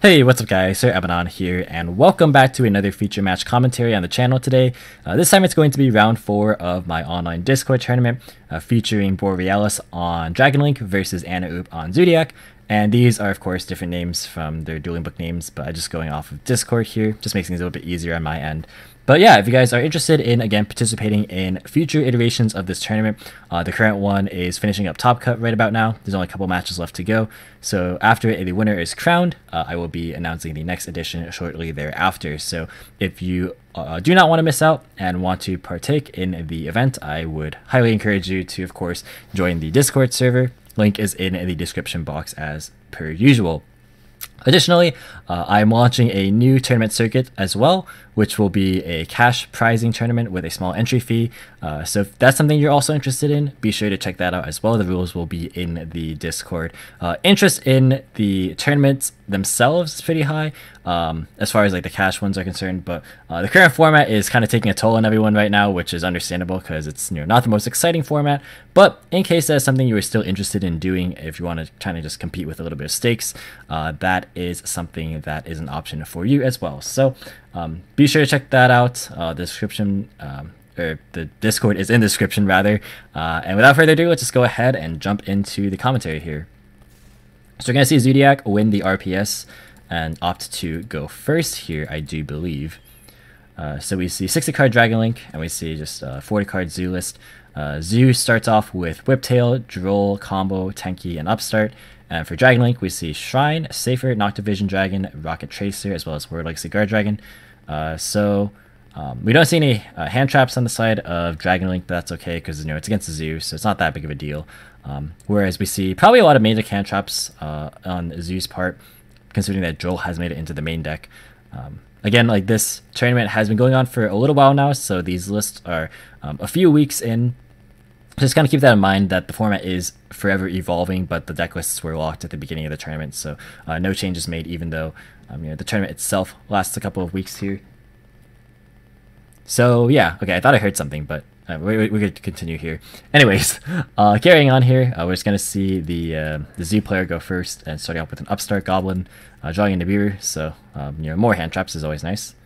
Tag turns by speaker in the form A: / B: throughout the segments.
A: Hey, what's up guys, Sir Emanon here, and welcome back to another feature match commentary on the channel today. This time it's going to be round 4 of my online Discord tournament, featuring Borealis on Dragon Link versus Anaoop on Zoodiac. And these are of course different names from their dueling book names, but I'm just going off of Discord here, just makes things a little bit easier on my end. But yeah, if you guys are interested in, again, participating in future iterations of this tournament, the current one is finishing up Top Cut right about now. There's only a couple matches left to go. So after the winner is crowned, I will be announcing the next edition shortly thereafter. So if you do not want to miss out and want to partake in the event, I would highly encourage you to, of course, join the Discord server. Link is in the description box as per usual. Additionally, I'm launching a new tournament circuit as well, which will be a cash prizing tournament with a small entry fee. So if that's something you're also interested in, be sure to check that out as well. The rules will be in the Discord. Interest in the tournaments themselves is pretty high, as far as like the cash ones are concerned, but the current format is kind of taking a toll on everyone right now, which is understandable because it's not the most exciting format. But in case that's something you are still interested in doing, if you want to kind of just compete with a little bit of stakes, that is something that is an option for you as well. So be sure to check that out. The description, or the Discord is in the description rather. And without further ado, let's just go ahead and jump into the commentary here. So we're going to see Zoodiac win the RPS and opt to go first here, I do believe. So we see 60 card Dragon Link, and we see just 40 card Zoo list. Zoo starts off with Whiptail, Droll, Combo, Tenki, and Upstart. And for Dragon Link, we see Shrine, Safer, Noctivision Dragon, Rocket Tracer, as well as World Legacy Guard Dragon. We don't see any hand traps on the side of Dragon Link, but that's okay because it's against the Zoo, so it's not that big of a deal. Whereas we see probably a lot of Magic hand traps on Zoo's part, considering that Droll has made it into the main deck. Again, like this tournament has been going on for a little while now, so these lists are a few weeks in. Just kind of keep that in mind that the format is forever evolving, but the deck lists were locked at the beginning of the tournament, so no changes made, even though the tournament itself lasts a couple of weeks here. So yeah, okay, I thought I heard something, but we're going to continue here. Anyways, carrying on here, we're just going to see the Z player go first, and starting off with an Upstart Goblin, drawing a Nibiru, so more hand traps is always nice.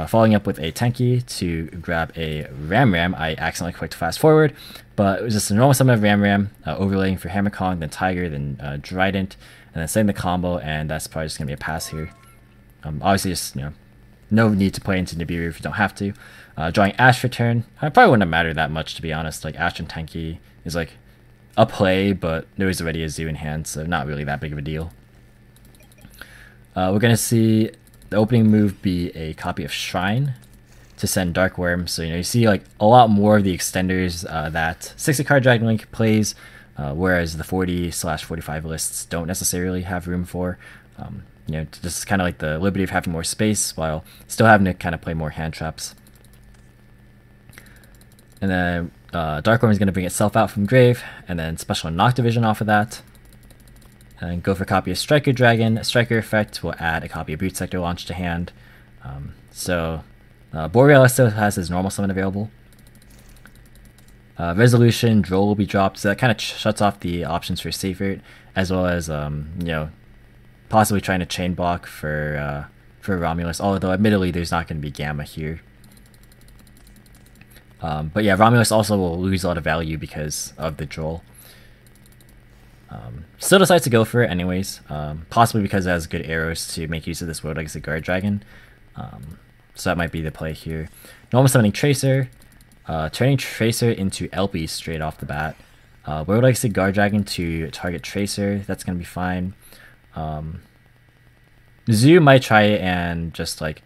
A: Following up with a Tenki to grab a Ram. I accidentally clicked fast forward, but it was just a normal summon of Ram, overlaying for Hammer Kong, then Tiger, then Trident, and then setting the combo, and that's probably just going to be a pass here. Obviously just, no need to play into Nibiru if you don't have to. Drawing Ash for turn, probably wouldn't matter that much, to be honest. Like Ash and Tenki is like a play, but there was already a Zoo in hand, so not really that big of a deal. We're going to see the opening move be a copy of Shrine to send Dark Worm. So you see like a lot more of the extenders that 60 card Dragon Link plays, whereas the 40/45 lists don't necessarily have room for. Just kind of like the liberty of having more space while still having to kind of play more hand traps. And then Dark Worm is going to bring itself out from grave, and then special Noctivision off of that. And go for a copy of Striker Dragon. A Striker effect will add a copy of Boot Sector Launch to hand. Borealis still has his normal summon available. Resolution, Droll will be dropped, so that kind of shuts off the options for Safer, as well as possibly trying to chain block for Romulus, although admittedly there's not going to be Gamma here. But yeah, Romulus also will lose a lot of value because of the Droll. Still decides to go for it anyways, possibly because it has good arrows to make use of this World Legacy Guard Dragon. So that might be the play here. Normal summoning Tracer, turning Tracer into LP straight off the bat. World Legacy Guard Dragon to target Tracer, that's going to be fine. Zoo might try and just like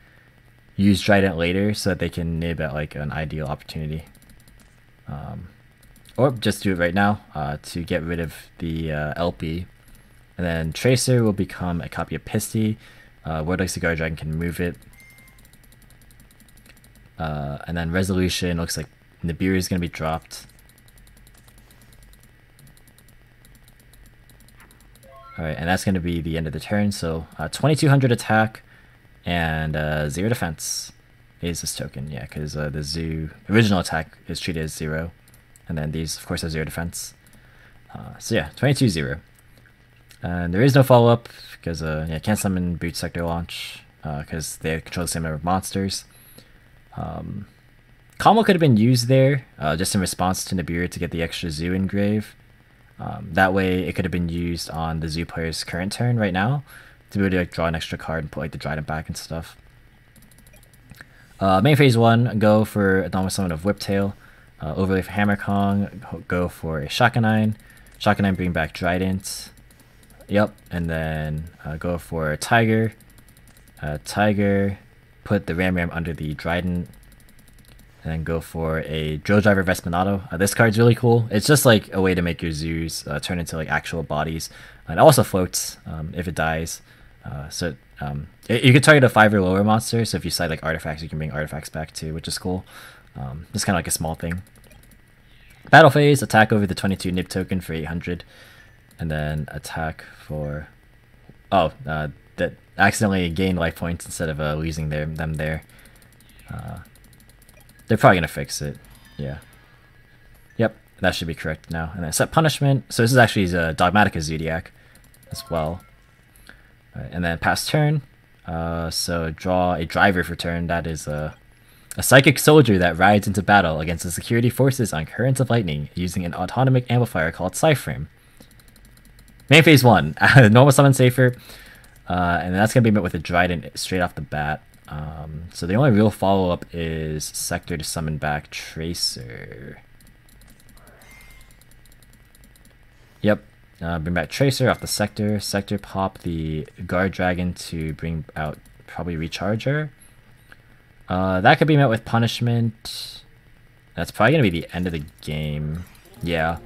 A: use Trident later so that they can nib at like an ideal opportunity. Or just do it right now to get rid of the LP. And then Tracer will become a copy of Pisty. World Legacy Guard Dragon can move it. And then Resolution looks like Nibiru is going to be dropped. Alright, and that's going to be the end of the turn. So 2200 attack and 0 defense is this token. Yeah, because the Zoo original attack is treated as 0. And then these, of course, have 0 defense. So yeah, 22-0. And there is no follow-up because yeah, can't summon Boot Sector Launch because they control the same number of monsters. Combo could have been used there just in response to Nibiru to get the extra Zoo engrave. That way it could have been used on the Zoo player's current turn right now to be able to like, draw an extra card and put like the Trident back and stuff. Main phase 1, go for a normal summon of Whiptail. Overlay for Hammer Kong, go for a Shakanine. Shakanine bring back Trident. Yep, and then go for a Tiger. Tiger, put the Ram under the Trident. And then go for a Drill Driver Vespertinato. This card's really cool. It's just like a way to make your zoos turn into like actual bodies. And it also floats if it dies. You could target a 5 or lower monster, so if you side like artifacts, you can bring artifacts back too, which is cool. Just kind of like a small thing. Battle phase, attack over the 22 Nib token for 800. And then attack for... Oh, that accidentally gained life points instead of losing them there. They're probably going to fix it. Yeah. Yep, that should be correct now. And then set punishment. So this is actually a Dogmatika Zoodiac as well. Right, and then pass turn. So draw a driver for turn. That is a psychic soldier that rides into battle against the security forces on currents of lightning using an autonomic amplifier called Cyframe. Main phase 1. Normal summon safer. And that's going to be met with a Trident straight off the bat. So the only real follow-up is Sector to summon back Tracer. Yep, bring back Tracer off the Sector. Sector pop the Guard Dragon to bring out probably Recharger. That could be met with Punishment. That's probably going to be the end of the game. Yeah.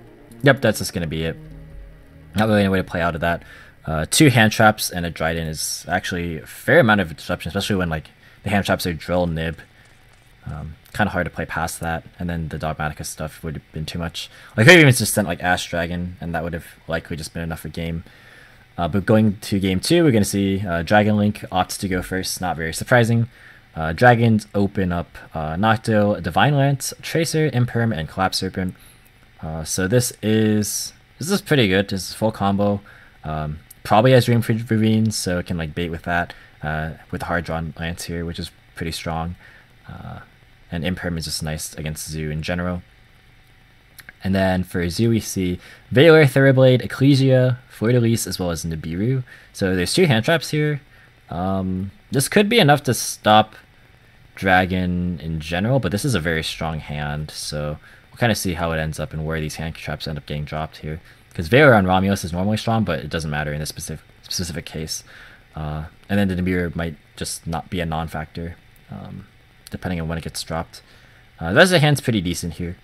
A: Yep, that's just going to be it. Not really any way to play out of that. 2 hand traps and a Trident is actually a fair amount of disruption, especially when like the hand traps are Drill, Nib. Kind of hard to play past that, and then the Dogmatika stuff would have been too much. Like, I could even just sent like Ash Dragon, and that would have likely just been enough for game. But going to game 2, we're going to see Dragon Link opts to go first, not very surprising. Dragons open up Noctil, Divine Lance, Tracer, Imperm, and Collapse Serpent. So this is pretty good. This is full combo. Probably has Dream for Ravines, so it can like bait with that. With the hard drawn Lance here, which is pretty strong. And Imperm is just nice against Zoo in general. And then for Zoo, we see Valor, Thoroughblade, Ecclesia, Fleur-de-Lis, as well as Nibiru. So there's 2 hand traps here. This could be enough to stop Dragon in general, but this is a very strong hand, so we'll kind of see how it ends up and where these hand traps end up getting dropped here. Because Valor on Romulus is normally strong, but it doesn't matter in this specific case. And then the Nibiru might just not be a non-factor, depending on when it gets dropped. The rest of the hand's pretty decent here.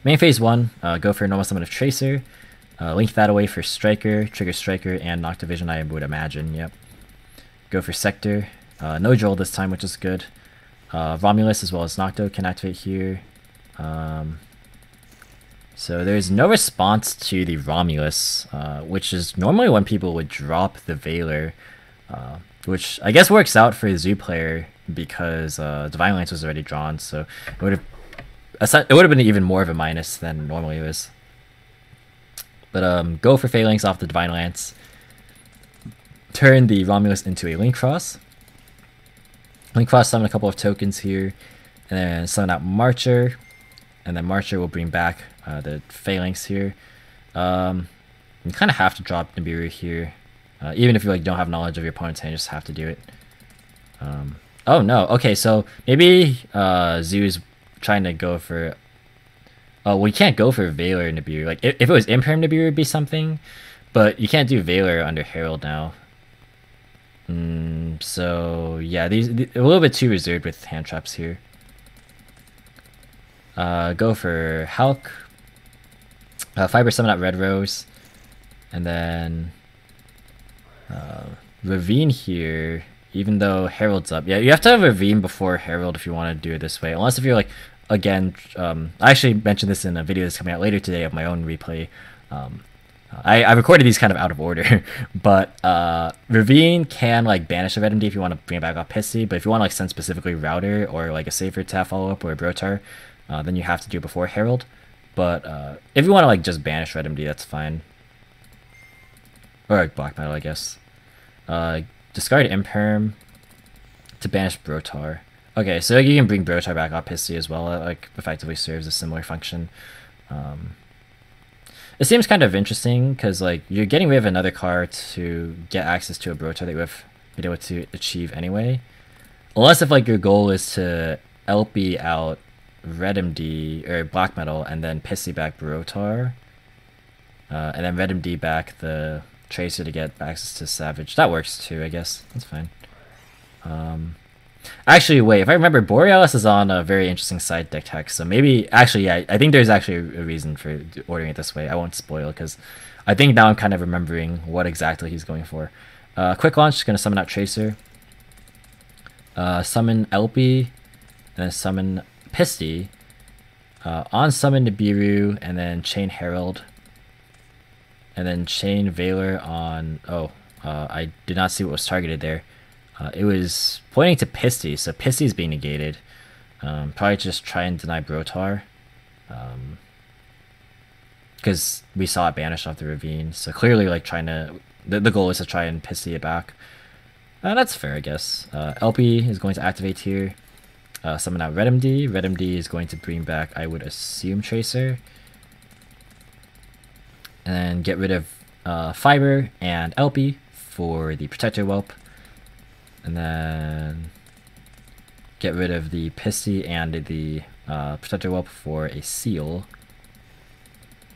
A: Main phase 1, go for a normal summon of Tracer. Link that away for Striker, Trigger Striker, and Noctivision, I would imagine, yep. Go for Sector. No Drill this time, which is good. Romulus as well as Nocto can activate here. So there's no response to the Romulus, which is normally when people would drop the Valor, which I guess works out for the Zoo player because Divine Lance was already drawn, so it would have been even more of a minus than normally it is. But go for Phalanx off the Divine Lance. Turn the Romulus into a Link Cross. Link Cross summon a couple of tokens here, and then summon out Marcher, and then Marcher will bring back the Phalanx here. You kind of have to drop Nibiru here, even if you like don't have knowledge of your opponent's hand, you just have to do it. Oh no, okay, so maybe Zoo is trying to go for... Oh, we can't go for Valor Nibiru. Like, if it was Imperm Nibiru, it'd be something, but you can't do Valor under Herald now. So yeah, these a little bit too reserved with hand traps here. Go for Hulk. Fiber summon out Red Rose, and then Ravine here. Even though Herald's up, yeah, you have to have Ravine before Herald if you want to do it this way. Unless if you're like, again, I actually mentioned this in a video that's coming out later today of my own replay. I recorded these kind of out of order, but Ravine can like banish a Red MD if you want to bring it back off Pissy, but if you want to like send specifically Router or like a safer tap follow up or a Brotar, then you have to do it before Herald. But if you want to like just banish Red MD, that's fine. Or like black metal, I guess. Discard Imperm to banish Brotar. Okay, so you can bring Brotar back off Pissy as well. It like effectively serves a similar function. It seems kind of interesting because like you're getting rid of another card to get access to a Brotar that you have been able to achieve anyway. Unless if like your goal is to LP out Red MD or Black Metal and then Pissy back Brotar. And then Red MD back the Tracer to get access to Savage. That works too, I guess. That's fine. Actually, wait, if I remember, Borealis is on a very interesting side deck tech, so maybe, actually, yeah, I think there's actually a reason for ordering it this way. I won't spoil, because I think now I'm kind of remembering what exactly he's going for. Quick Launch is going to summon out Tracer, summon LP, and then summon Pisty, on summon Nibiru, and then Chain Herald, and then Chain Valor on, I did not see what was targeted there. It was pointing to Pisty, so Pisty is being negated. Probably just try and deny Brotar. Because we saw it banish off the Ravine, so clearly like trying to... The goal is to try and Pisty it back. That's fair, I guess. LP is going to activate here. Summon out Red MD. Red MD is going to bring back, I would assume, Tracer. And then get rid of Fiber and LP for the Protector Whelp. And then get rid of the Pissy and the Protector Whelp for a Seal.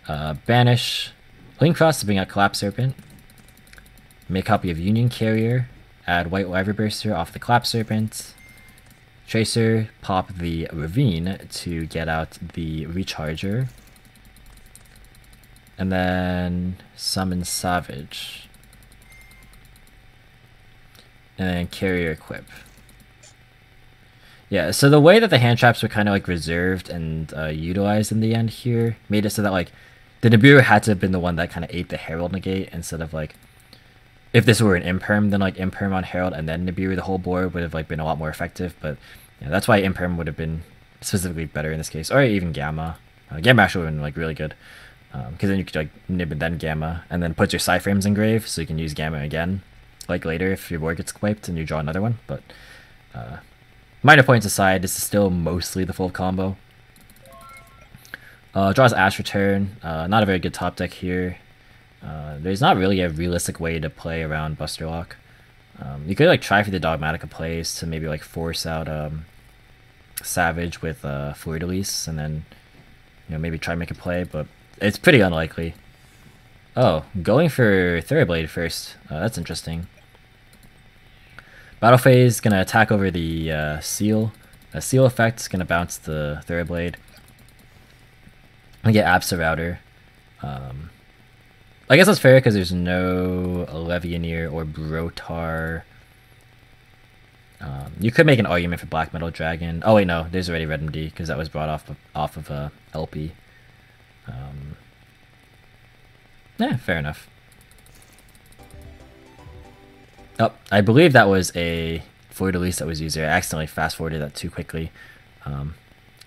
A: Banish Link Cross to bring out Collapse Serpent. Make a copy of Union Carrier. Add White Wyverburster off the Collapse Serpent. Tracer, pop the Ravine to get out the Recharger. And then summon Savage. And then Carrier equip. Yeah, so the way that the hand traps were kind of like reserved and utilized in the end here made it so that like the Nibiru had to have been the one that kind of ate the Herald negate instead of like if this were an Imperm, then like Imperm on Herald and then Nibiru the whole board would have like been a lot more effective. But yeah, that's why Imperm would have been specifically better in this case, or even Gamma. Gamma actually would have been like really good because then you could like nib and then Gamma and then put your Psyframes in grave so you can use Gamma again. Like later if your board gets wiped and you draw another one, but minor points aside, this is still mostly the full combo. Draws Ash Return, not a very good top deck here. There's not really a realistic way to play around Buster Lock. You could like try for the Dogmatika plays to maybe like force out Savage with Fleur-de-Lis and then maybe try and make a play, but it's pretty unlikely. Oh, going for Therablade first. That's interesting. Battle Phase gonna attack over the Seal. Seal effect is gonna bounce the Therablade. I get Absa Router. I guess that's fair because there's no Levianeer or Brotar. You could make an argument for Black Metal Dragon. Oh wait, no, there's already Red MD because that was brought off of LP. Yeah, fair enough. Oh, I believe that was a Fleur-de-Lis that was used there. I accidentally fast-forwarded that too quickly. Oh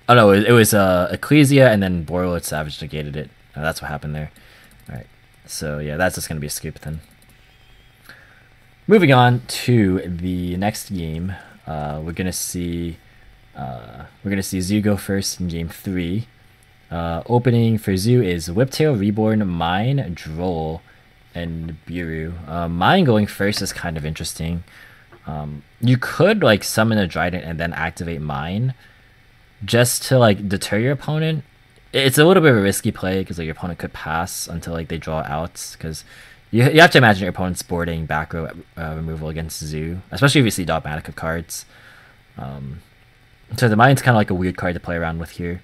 A: no, it was Ecclesia and then Borealis Savage negated it. That's what happened there. Alright, so yeah, that's just going to be a scoop then. Moving on to the next game, we're going to see Zoo go first in game 3. Opening for Zoo is Whiptail, Reborn, Mine, Droll, and Nibiru. Mine going first is kind of interesting. You could like summon a Trident and then activate Mine just to like deter your opponent. It's a little bit of a risky play because like your opponent could pass until like they draw outs because you have to imagine your opponent's boarding back row removal against Zoo, especially if you see Dogmatika cards. So the Mine's kind of like a weird card to play around with here.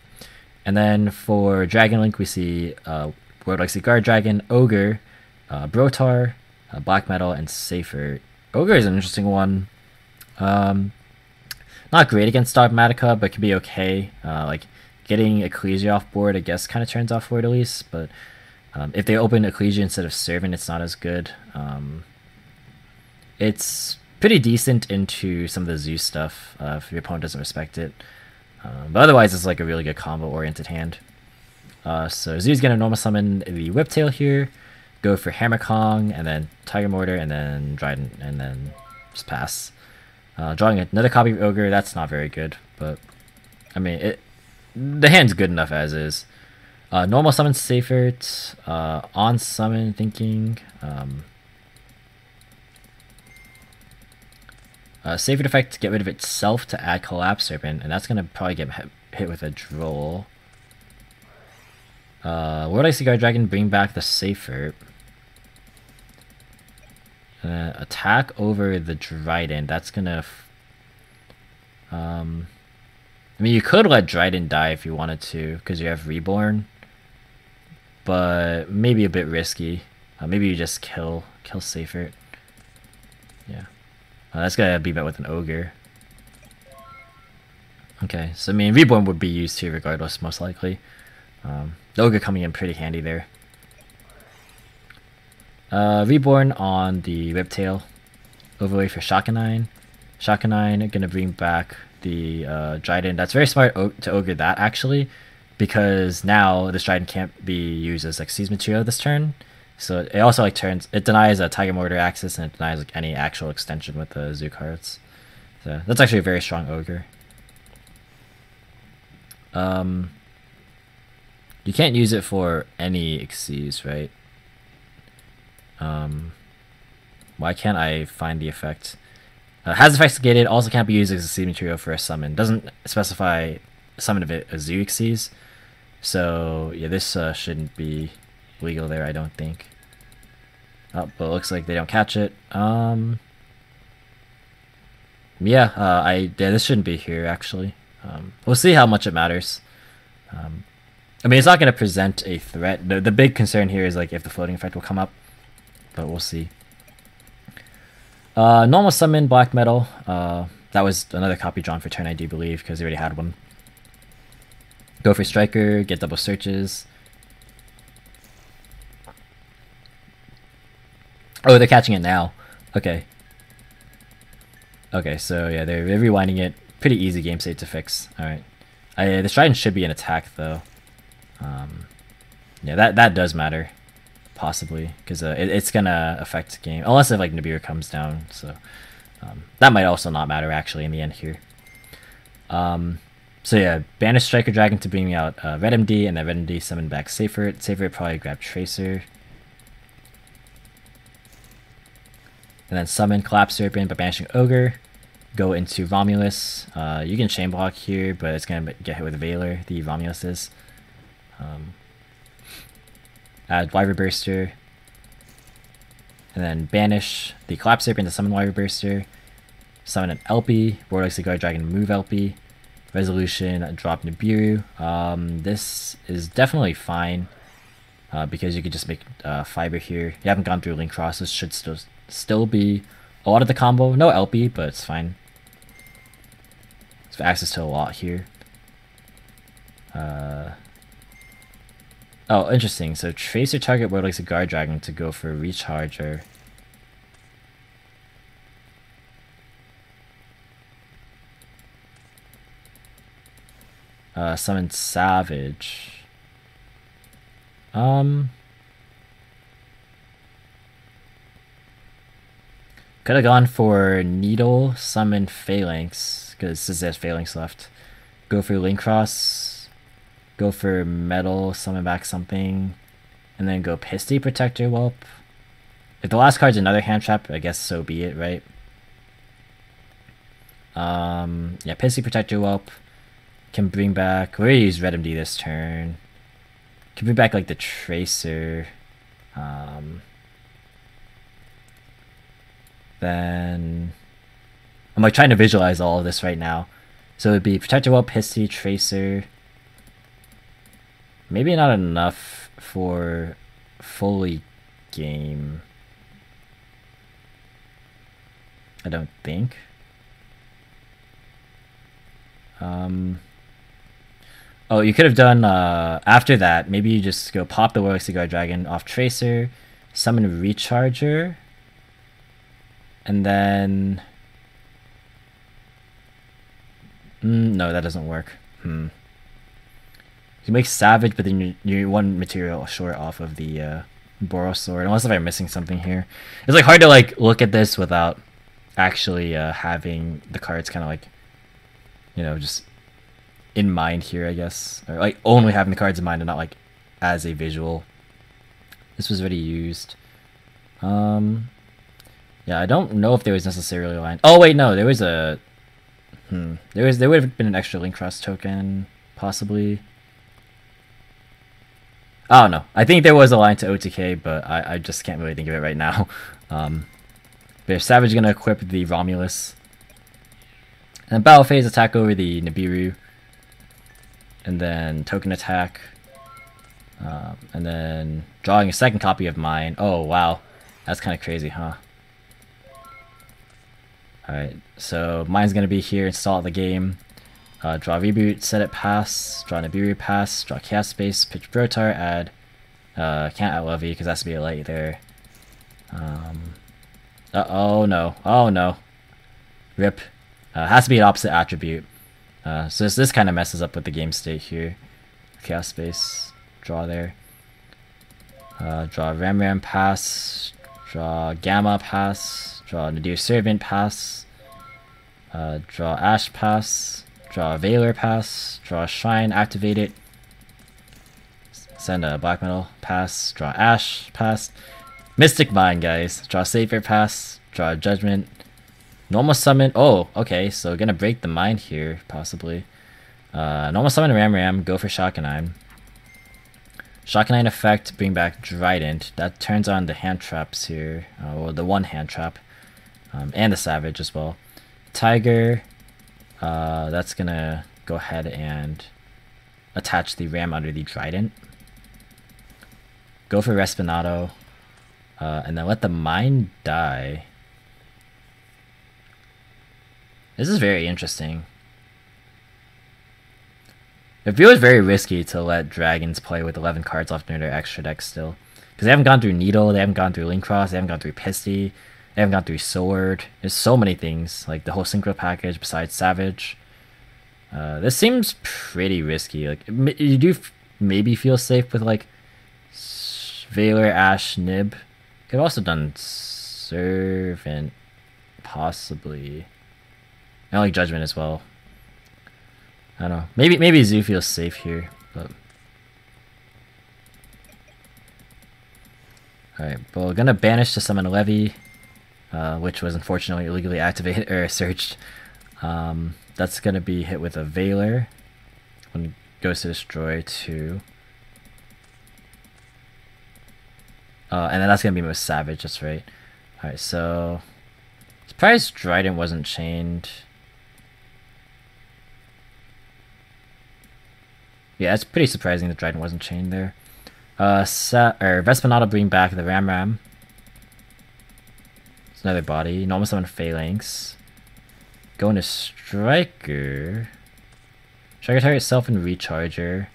A: And then for Dragon Link, we see World Legacy Guard Dragon, Ogre, Brotar, Black Metal, and Safer. Ogre is an interesting one. Not great against Dogmatika, but can be okay. Like getting Ecclesia off board, I guess, kind of turns off Fleur-de-Lis. But if they open Ecclesia instead of Servant, it's not as good. It's pretty decent into some of the Zoo stuff if your opponent doesn't respect it. But otherwise, it's like a really good combo-oriented hand. So Zoo's going to normal summon the Whiptail here. go for Hammer Kong, and then Tiger Mortar, and then Dryden, and then just pass. Drawing another copy of Ogre, that's not very good, but I mean, the hand's good enough as is. Normal summon Seifert, on summon thinking. Seifert effect to get rid of itself to add Collapse Serpent, and that's gonna probably get hit with a Droll. World Icy Guard Dragon, bring back the Seifert. Attack over the Dryden. That's gonna. I mean, you could let Dryden die if you wanted to, because you have Reborn. But maybe a bit risky. Maybe you just kill Seifert. Yeah. That's gonna be met with an Ogre. Okay, so I mean, Reborn would be used here regardless, most likely. The Ogre coming in pretty handy there. Reborn on the Riptail. Overlay for Shakanine. Shakanine gonna bring back the Dryden. That's very smart to Ogre that, actually, because now this Dryden can't be used as like Seize material this turn. So it also like it denies a Tiger Mortar access, and it denies like any actual extension with the Zoo cards. So that's actually a very strong Ogre. You can't use it for any Xyz, right? Why can't I find the effect? Has effects negated, also can't be used as a seed material for a summon. Doesn't specify summon of it a Zoo Xyz. So yeah, this shouldn't be legal there, I don't think. Oh, but it looks like they don't catch it. Yeah, this shouldn't be here actually. We'll see how much it matters. I mean, it's not going to present a threat. The big concern here is like if the floating effect will come up, but we'll see. Normal summon Black Metal. That was another copy drawn for turn, I do believe, because they already had one. Go for Striker, get double searches. Oh, they're catching it now. Okay. Okay, so yeah, they're rewinding it. Pretty easy game state to fix. Alright. The Trident should be an attack, though. Yeah, that does matter. Possibly. Because it's gonna affect the game. Unless if, like, Nibiru comes down. So, that might also not matter, actually, in the end here. So yeah, banish Striker Dragon to bring me out Red MD, and then Red MD summon back Seifert. Seifert probably grab Tracer. And then summon Collapse Serpent by banishing Ogre. Go into Romulus. You can chain block here, but it's going to get hit with Veiler, the Romulus is. Add Wyver Burster. And then banish the Collapse Serpent to summon Wyver Burster. Summon an LP. Vortex the Guard Dragon, move LP. Resolution, drop Nibiru. This is definitely fine. Because you could just make Fiber here. You haven't gone through Link Cross. This should still be a lot of the combo. No LP, but it's fine. So access to a lot here. Oh, interesting. So Tracer target World Likes a Guard Dragon to go for Recharger. Summon Savage. Could have gone for Needle, summon Phalanx, because this has Phalanx left. Go for Link Cross. Go for Metal, summon back something. And then go Pisty, Protector Whelp. If the last card's another hand trap, I guess so be it, right? Yeah, Pisty, Protector Whelp. Can bring back... We're going to use Red MD this turn. Can bring back, like, the Tracer. Then I'm like trying to visualize all of this right now. So it would be Protector Whelp, Pisty, Tracer. Maybe not enough for fully game. I don't think. Oh, you could have done after that. Maybe you just go pop the Warwick Cigar Dragon off Tracer, summon Recharger. And then... no, that doesn't work. You can make Savage, but then you're one material short off of the Boros Sword, unless if I'm missing something here. It's like hard to like look at this without actually having the cards kind of like, you know, just in mind here, I guess, or like only having the cards in mind and not like as a visual. This was already used. Yeah, I don't know if there was necessarily a line. Oh wait, no, there was a. There would have been an extra link cross token, possibly. Oh no, I think there was a line to OTK, but I just can't really think of it right now. But if Savage is gonna equip the Romulus, and then battle phase attack over the Nibiru, and then token attack, and then drawing a second copy of mine. Oh wow, that's kind of crazy, huh? Alright, so mine's gonna be here, install the game, draw reboot, set it pass, draw Nibiru pass, draw Chaos Space, pitch Brotar, add, can't add Lovey because that's to be a light there. Oh no, rip. Has to be an opposite attribute. So this kind of messes up with the game state here. Chaos Space, draw there. Draw Ram pass, draw Gamma pass, draw Nadir Servant pass, draw Ash pass, draw Valor pass, draw Shrine, activate it, send a Black Metal pass, draw Ash pass, Mystic Mine, guys, draw Savior pass, draw Judgment, normal summon. Oh, okay, so gonna break the mind here, possibly. Normal summon Ram, go for Shockanine. Shockanine effect, bring back Trident. That turns on the hand traps here, or the one hand trap, and the Savage as well. Tiger, that's gonna go ahead and attach the Ram under the Trident. Go for Respinato, and then let the Mind die. This is very interesting. It feels very risky to let dragons play with 11 cards left in their extra deck still. Because they haven't gone through Needle, they haven't gone through Link Cross, they haven't gone through Pisty, they haven't gone through Sword. There's so many things, like the whole Synchro package besides Savage. This seems pretty risky. Like you do maybe feel safe with like Valor, Ash, Nib. Could have also done Servant, possibly. I like Judgment as well. I don't know. Maybe Zoo feels safe here, but alright, but we're gonna banish to summon Levy, which was unfortunately illegally activated or searched. That's gonna be hit with a Valor when it goes to destroy 2. And then that's gonna be with Savage, that's right. Alright, so surprised Trident wasn't chained. Yeah, it's pretty surprising that Trident wasn't chained there. Vespinato bring back the Ram. It's another body. Normal summon Phalanx. Going to Striker. Striker target itself and Recharger.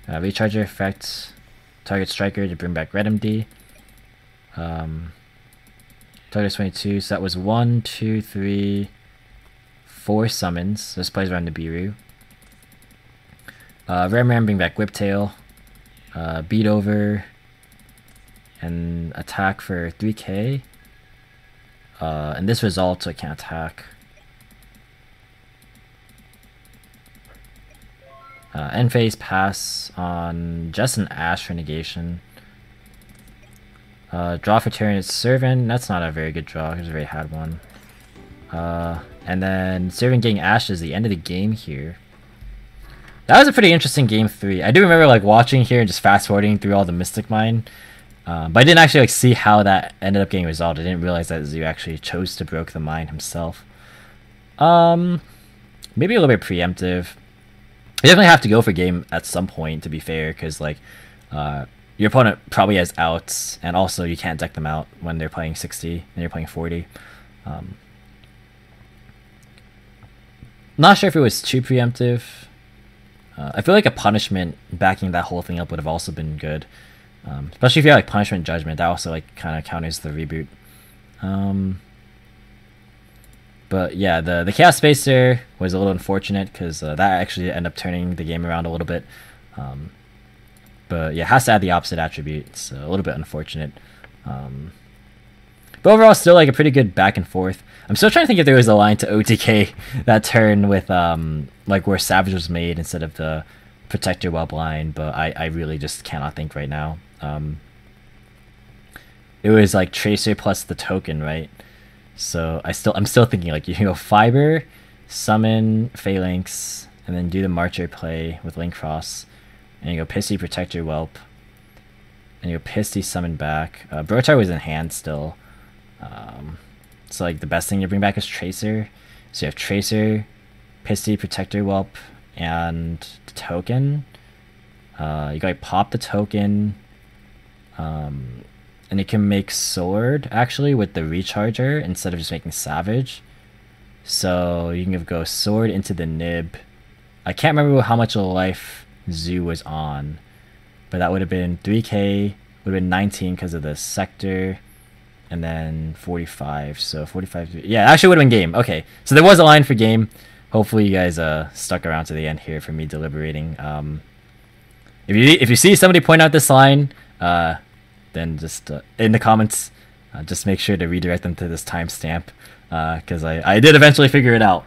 A: Recharger effect. Target Striker to bring back Red MD. Target 22. So that was 1, 2, 3, 4 summons. This plays around Nibiru. Ram bring back Whiptail, beat over, and attack for 3k. And this results, so I can't attack. End phase pass on just an Ash for negation. Draw for Tyranid Servant, that's not a very good draw, because I already had one. And then Servant getting Ash is the end of the game here. That was a pretty interesting game 3. I do remember like watching here and just fast forwarding through all the Mystic Mine, but I didn't actually like see how that ended up getting resolved. I didn't realize that Zoo actually chose to broke the mine himself. Maybe a little bit preemptive. You definitely have to go for game at some point, to be fair, because like your opponent probably has outs, and also you can't deck them out when they're playing 60 and you're playing 40. Not sure if it was too preemptive. I feel like a punishment backing that whole thing up would have also been good, especially if you have like punishment judgment. That also like kind of counters the reboot. But yeah, the Chaos Spacer was a little unfortunate because that actually ended up turning the game around a little bit. But yeah, has to add the opposite attribute. It's a little bit unfortunate. But overall, still like a pretty good back and forth. I'm still trying to think if there was a line to OTK that turn with like where Savage was made instead of the Protect Your Whelp line, but I really just cannot think right now. It was like Tracer plus the token, right? So I'm still thinking like you can go Fiber, summon Phalanx, and then do the Marcher play with Link Cross, and you go Pissy, Protect Your Whelp, and you go Pissy, summon back. Brotar was in hand still. So like the best thing to bring back is Tracer. So you have Tracer, Pissy, Protect Your Whelp, and the token. You gotta pop the token. And you can make Sword actually with the Recharger instead of just making Savage. So you can go Sword into the Nib. I can't remember how much of life Zoo was on, but that would have been 3k, would have been 19 because of the Sector, and then 45. So 45, yeah, actually would have been game. Okay, so there was a line for game. Hopefully you guys stuck around to the end here for me deliberating. If you see somebody point out this line, then just in the comments, just make sure to redirect them to this timestamp, because I did eventually figure it out.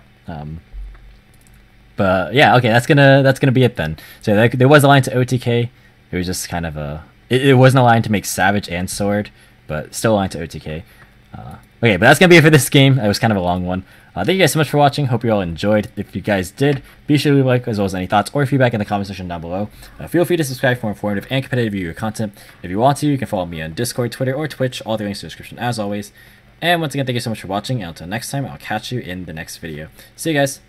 A: But yeah, okay, that's gonna be it then. So there was a line to OTK. It was just kind of it wasn't a line to make Savage and Sword, but still a line to OTK. Okay, but that's gonna be it for this game. It was kind of a long one. Thank you guys so much for watching. Hope you all enjoyed. If you guys did, be sure to leave a like as well as any thoughts or feedback in the comment section down below. Feel free to subscribe for more informative and competitive Yu-Gi-Oh content. If you want to, you can follow me on Discord, Twitter, or Twitch. All the links in the description as always. And once again, thank you so much for watching. And until next time, I'll catch you in the next video. See you guys.